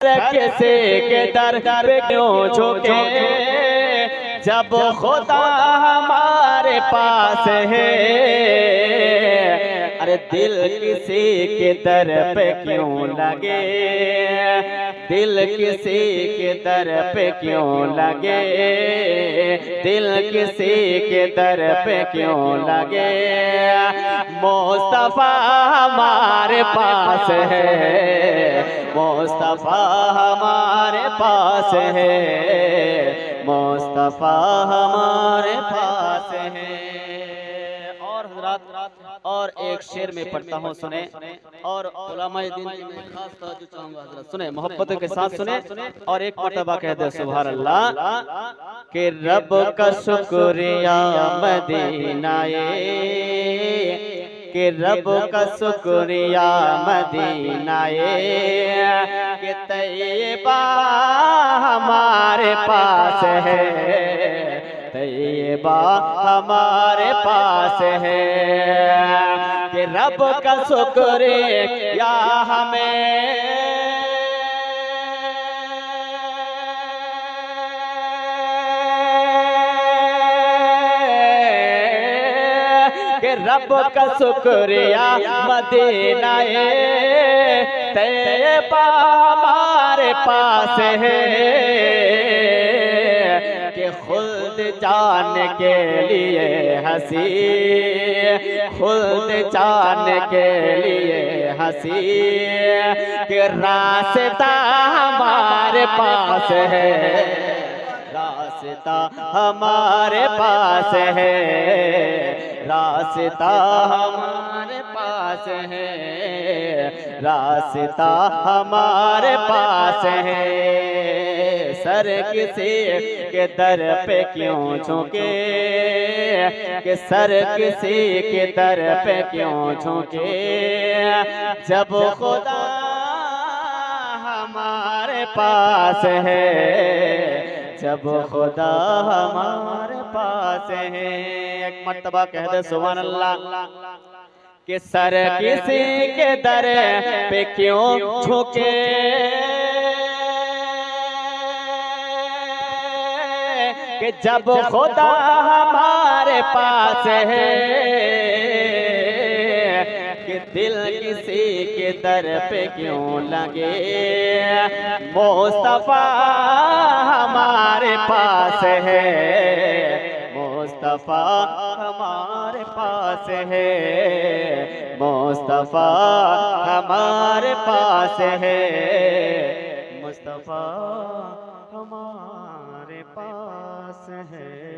किसी के दर पे क्यों झुके जब खुदा हमारे पास है। अरे दिल किसी के दर पे क्यों लगे, दिल किसी के दर पे क्यों लगे, दिल किसी के दर पे क्यों लगे। मुस्तफा हमारे पास है, मुस्तफा हमारे पास है, मुस्तफा हमारे पास है। और हज़रात और एक शेर में पढ़ता हूँ, सुने। और उलमाए दीन की मैं खास तवज्जो चाहूंगा हज़रात, सुने, मोहब्बत के साथ सुने। और एक मर्तबा कह दे सुभान अल्लाह कि रब का शुक्रिया मदीनाए, कि रब का शुक्रिया मदीनाए, कि तैयबा हमारे पास है, तैयबा हमारे पास है। कि रब का शुक्रिया हमें कि रब का शुक्रिया मदीनाए तैयबा हमारे पास है। कि खुद जाने के लिए हंसी, खुद जाने के लिए हंसी, कि रास्ता हमारे पास है, रास्ता हमारे पास है, रास्ता हमारे पास है, रास्ता हमारे पास है। सर किसी के दर पे क्यों झुके, कि सर किसी के दर पे क्यों झुके जब खुदा हमारे पास है, जब खुदा हमारे पास है। एक मर्तबा कह दे सुभान अल्लाह कि सर किसी के दर पे क्यों झुके, कि जब खुदा हमारे पास है। कि दिल किसी के दर पे क्यों लगे, मुस्तफा हमारे पास है, मुस्तफा हमारे पास है, मुस्तफा हमारे पास है, मुस्तफा हमारे पास है।